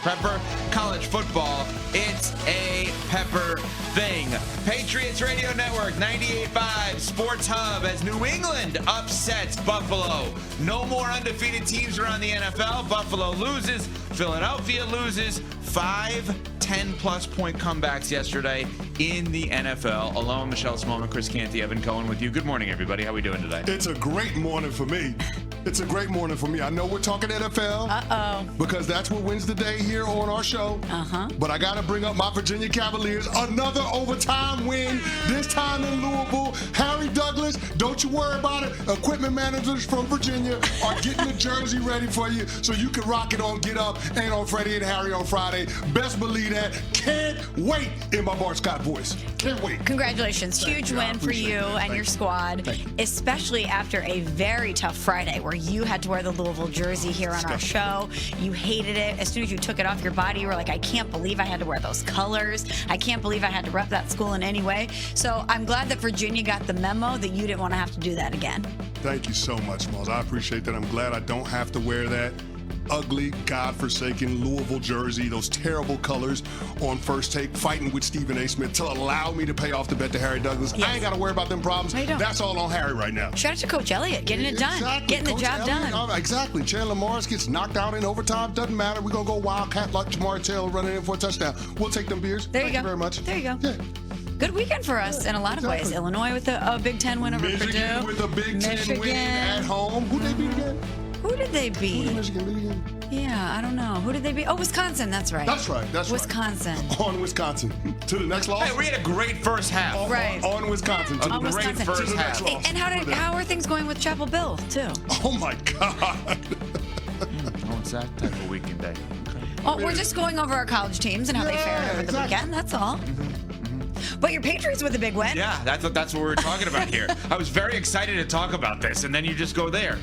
Pepper. College football, it's a pepper thing. Patriots Radio Network, 98.5 Sports Hub as New England upsets Buffalo. No more undefeated teams around the NFL. Buffalo loses. Philadelphia loses. 5 10-plus point comebacks yesterday in the NFL. Alone, Michelle Smallman, Chris Canty, Evan Cohen with you. Good morning, everybody. How are we doing today? It's a great morning for me. It's a great morning for me. I know we're talking NFL. Because that's what wins the day here on our show. But I got to bring up my Virginia Cavaliers. Another overtime win, this time in Louisville. Harry Douglas, don't you worry about it. Equipment managers from Virginia are getting the jersey ready for you so you can rock it on Get Up and on Freddie and Harry on Friday. Best believe that. Can't wait in my Bart Scott voice. Can't wait. Congratulations. Huge win for you and your squad, especially after a very tough Friday where you had to wear the Louisville jersey here on our show. You hated it. As soon as you took it off your body, you were like, I can't believe I had to wear those colors. I can't believe I had to rep that school in any way. So I'm glad that Virginia got the memo that you didn't want to have to do that again. Thank you so much, Smalls. I appreciate that. I'm glad I don't have to wear that ugly, godforsaken Louisville jersey, those terrible colors on First Take, fighting with Stephen A. Smith to allow me to pay off the bet to Harry Douglas. Yes. I ain't got to worry about them problems. That's all on Harry right now. Shout out to Coach Elliott, getting it done, getting the job done. Exactly. Chandler Morris gets knocked out in overtime. Doesn't matter. We're going to go Wildcat like Jamar Taylor running in for a touchdown. We'll take them beers. Thank you very much. There you go. Yeah. Good weekend for us in a lot of ways. Illinois with a Big Ten win over Michigan Purdue. with a Big Ten win at home. Who they beat again? Who did they beat? Who did Michigan beat again? Yeah, I don't know. Who did they beat? Oh, Wisconsin. That's right. That's right. Wisconsin. On Wisconsin. To the next loss. Hey, we had a great first half. On Wisconsin. To the great Wisconsin. first half. And how are things going with Chapel Bill, too? Oh, my God. It's that type of weekend day. Okay. Oh, we're just going over our college teams and how they fared over the weekend. That's all. But your Patriots with a big win. Yeah, that's what we're talking about here. I was very excited to talk about this, and then you just go there.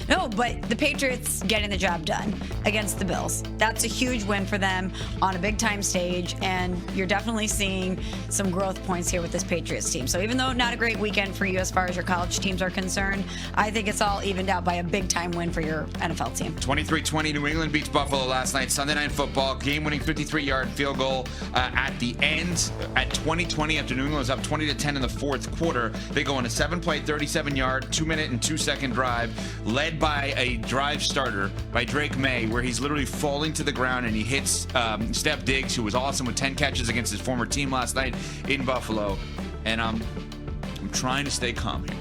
No, but the Patriots getting the job done against the Bills. That's a huge win for them on a big-time stage, and you're definitely seeing some growth points here with this Patriots team. So even though not a great weekend for you as far as your college teams are concerned, I think it's all evened out by a big-time win for your NFL team. 23-20, New England beats Buffalo last night. Sunday Night Football, game-winning 53-yard field goal at the end at 20-20 after New England was up 20-10 in the fourth quarter. They go on a 7-play, 37-yard, 2-minute and 2-second drive, led by a drive starter by Drake Maye, where he's literally falling to the ground and he hits Steph Diggs, who was awesome with 10 catches against his former team last night in Buffalo. And I'm trying to stay calm here.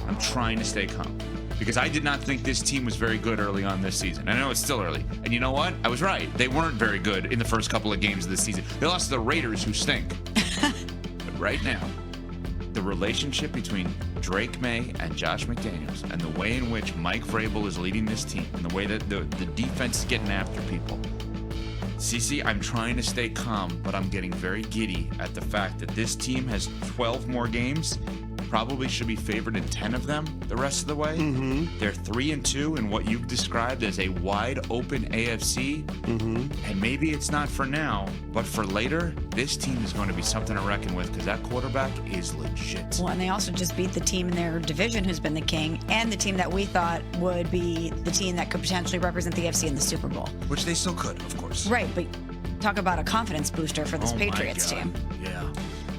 I'm trying to stay calm because I did not think this team was very good early on this season. I know it's still early. And you know what? I was right. They weren't very good in the first couple of games of this season. They lost to the Raiders, who stink. But right now, the relationship between Drake Maye and Josh McDaniels and the way in which Mike Vrabel is leading this team and the way that the defense is getting after people. CC, I'm trying to stay calm, but I'm getting very giddy at the fact that this team has 12 more games, probably should be favored in 10 of them the rest of the way. They're 3-2 in what you've described as a wide open AFC. And maybe it's not for now, but for later, this team is going to be something to reckon with because that quarterback is legit. Well, and they also just beat the team in their division who's been the king and the team that we thought would be the team that could potentially represent the AFC in the Super Bowl. Which they still could, of course. Right, but talk about a confidence booster for this Patriots team. Yeah.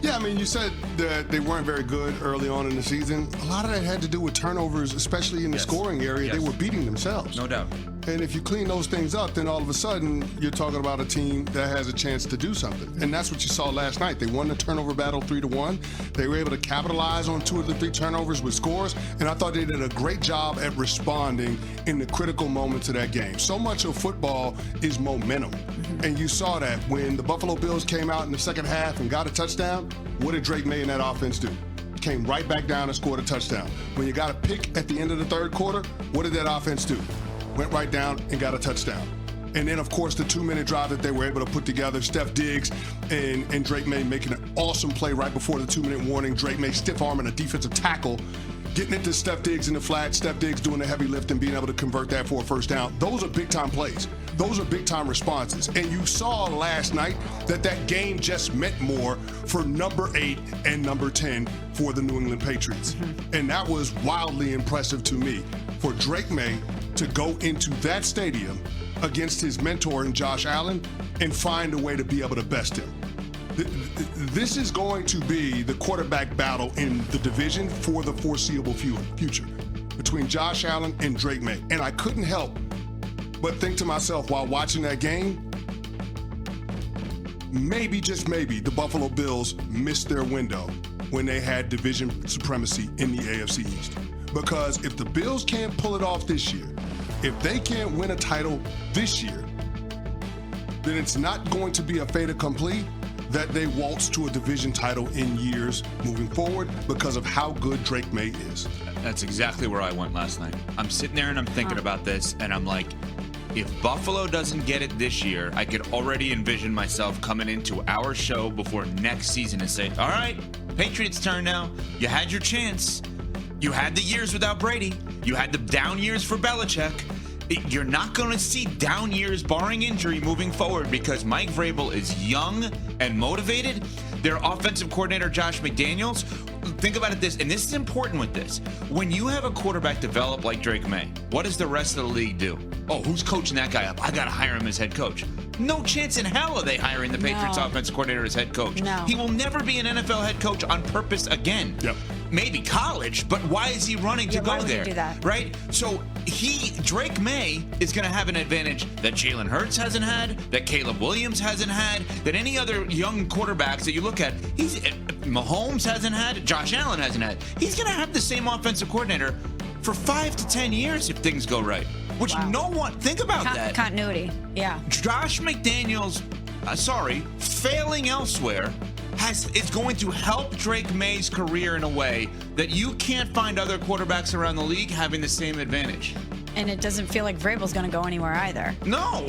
Yeah, I mean, you said that they weren't very good early on in the season. A lot of that had to do with turnovers, especially in the scoring area. They were beating themselves. No doubt. And if you clean those things up, then all of a sudden you're talking about a team that has a chance to do something. And that's what you saw last night. They won the turnover battle 3-1. They were able to capitalize on 2 of the 3 turnovers with scores. And I thought they did a great job at responding in the critical moments of that game. So much of football is momentum. And you saw that when the Buffalo Bills came out in the second half and got a touchdown. What did Drake Maye and that offense do? Came right back down and scored a touchdown. When you got a pick at the end of the third quarter, what did that offense do? Went right down and got a touchdown. And then, of course, the 2-minute drive that they were able to put together, Steph Diggs and Drake Maye making an awesome play right before the 2-minute warning. Drake Maye stiff-arming a defensive tackle, getting it to Steph Diggs in the flat, Steph Diggs doing the heavy lift and being able to convert that for a first down. Those are big-time plays. Those are big-time responses. And you saw last night that game just meant more for number 8 and number 10 for the New England Patriots. And that was wildly impressive to me. For Drake Maye to go into that stadium against his mentor in Josh Allen and find a way to be able to best him. This is going to be the quarterback battle in the division for the foreseeable future between Josh Allen and Drake Maye. And I couldn't help but think to myself while watching that game, maybe, just maybe, the Buffalo Bills missed their window when they had division supremacy in the AFC East. Because if the Bills can't pull it off this year, if they can't win a title this year, then it's not going to be a fait accompli that they waltz to a division title in years moving forward because of how good Drake Maye is. That's exactly where I went last night. I'm sitting there and I'm thinking about this, and I'm like, if Buffalo doesn't get it this year, I could already envision myself coming into our show before next season and saying, all right, Patriots' turn now. You had your chance. You had the years without Brady. You had the down years for Belichick. You're not going to see down years barring injury moving forward because Mike Vrabel is young and motivated. Their offensive coordinator, Josh McDaniels, think about it this, and this is important with this. When you have a quarterback develop like Drake Maye, what does the rest of the league do? Oh, who's coaching that guy up? I got to hire him as head coach. No chance in hell are they hiring the Patriots offensive coordinator as head coach. No. He will never be an NFL head coach on purpose again. Yep. Maybe college, but why is he running to go why would there? he do that? Right? So Drake Maye is going to have an advantage that Jalen Hurts hasn't had, that Caleb Williams hasn't had, that any other young quarterbacks that you look at, Mahomes hasn't had, Josh Allen hasn't had. He's going to have the same offensive coordinator for 5 to 10 years if things go right. Which no one, think about that. Continuity, yeah. Josh McDaniels, failing elsewhere is going to help Drake Maye's career in a way that you can't find other quarterbacks around the league having the same advantage. And it doesn't feel like Vrabel's going to go anywhere either. No,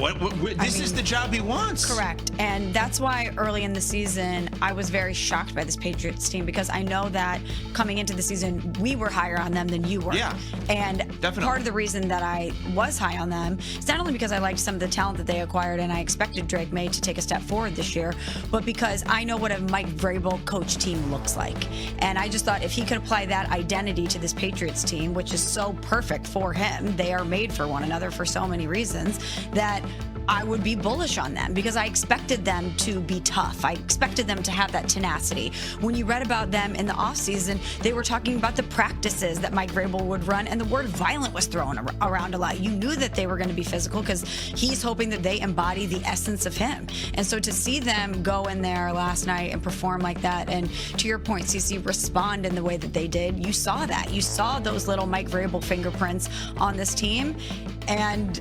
this is the job he wants. Correct. And that's why early in the season, I was very shocked by this Patriots team because I know that coming into the season, we were higher on them than you were. Yeah, and definitely. Part of the reason that I was high on them is not only because I liked some of the talent that they acquired and I expected Drake Maye to take a step forward this year, but because I know what a Mike Vrabel coach team looks like. And I just thought if he could apply that identity to this Patriots team, which is so perfect for him, they are made for one another for so many reasons, that I would be bullish on them because I expected them to be tough. I expected them to have that tenacity. When you read about them in the offseason, they were talking about the practices that Mike Vrabel would run, and the word violent was thrown around a lot. You knew that they were going to be physical because he's hoping that they embody the essence of him. And so to see them go in there last night and perform like that, and to your point, CeCe, respond in the way that they did, you saw that. You saw those little Mike Vrabel fingerprints on this team, and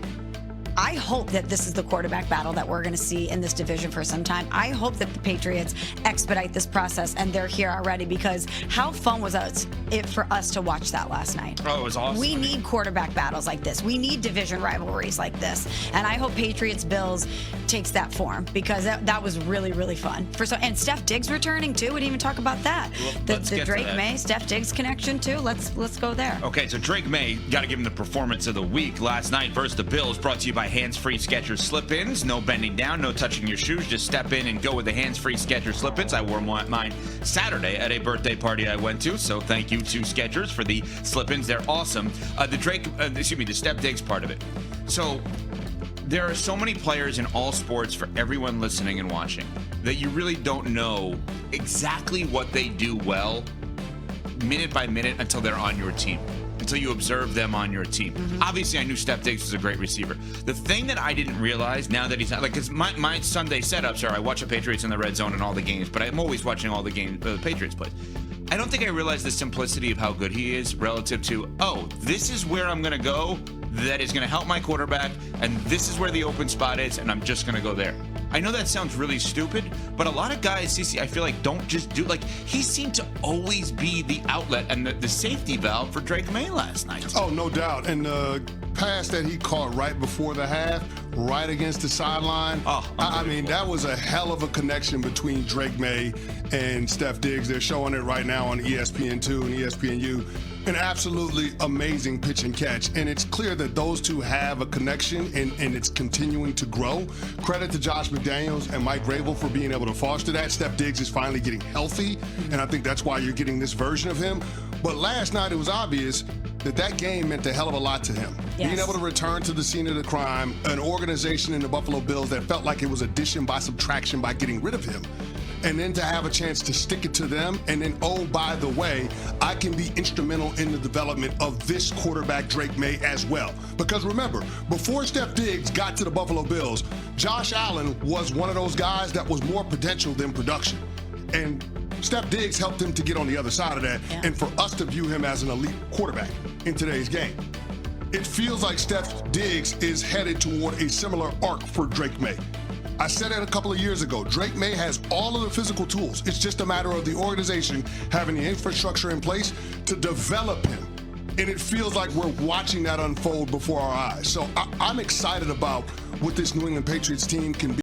I hope that this is the quarterback battle that we're going to see in this division for some time. I hope that the Patriots expedite this process and they're here already, because how fun was it for us to watch that last night? Oh, it was awesome. We need quarterback battles like this. We need division rivalries like this. And I hope Patriots-Bills takes that form, because that was really, really fun. And Steph Diggs returning too. We didn't even talk about that. Well, the Drake Maye, Steph Diggs connection too. Let's go there. Okay, so Drake Maye, got to give him the performance of the week last night versus the Bills, brought to you by hands-free Skechers slip-ins. No bending down, no touching your shoes. Just step in and go with the hands-free Skechers slip-ins. I wore mine Saturday at a birthday party I went to, so thank you to Skechers for the slip-ins. They're awesome. The Steph Diggs part of it. So there are so many players in all sports, for everyone listening and watching, that you really don't know exactly what they do well minute by minute until they're on your team, until you observe them on your team. Mm-hmm. Obviously, I knew Steph Diggs was a great receiver. The thing that I didn't realize, now that he's not, because my Sunday setups are I watch the Patriots in the red zone and all the games, but I'm always watching all the games the Patriots play. I don't think I realized the simplicity of how good he is relative to, this is where I'm going to go that is going to help my quarterback, and this is where the open spot is, and I'm just going to go there. I know that sounds really stupid, but a lot of guys, CeCe, I feel like don't just do, he seemed to always be the outlet and the safety valve for Drake Maye last night. Oh, no doubt. And the pass that he caught right before the half, right against the sideline, I mean, that was a hell of a connection between Drake Maye and Steph Diggs. They're showing it right now on ESPN2 and ESPNU. An absolutely amazing pitch and catch. And it's clear that those two have a connection, and it's continuing to grow. Credit to Josh McDaniels and Mike Vrabel for being able to foster that. Steph Diggs is finally getting healthy, and I think that's why you're getting this version of him. But last night it was obvious that game meant a hell of a lot to him. Yes. Being able to return to the scene of the crime, an organization in the Buffalo Bills that felt like it was addition by subtraction by getting rid of him, and then to have a chance to stick it to them, and then, oh, by the way, I can be instrumental in the development of this quarterback, Drake Maye, as well. Because remember, before Steph Diggs got to the Buffalo Bills, Josh Allen was one of those guys that was more potential than production. And Steph Diggs helped him to get on the other side of that, and for us to view him as an elite quarterback in today's game. It feels like Steph Diggs is headed toward a similar arc for Drake Maye. I said it a couple of years ago. Drake Maye has all of the physical tools. It's just a matter of the organization having the infrastructure in place to develop him. And it feels like we're watching that unfold before our eyes. So I'm excited about what this New England Patriots team can be.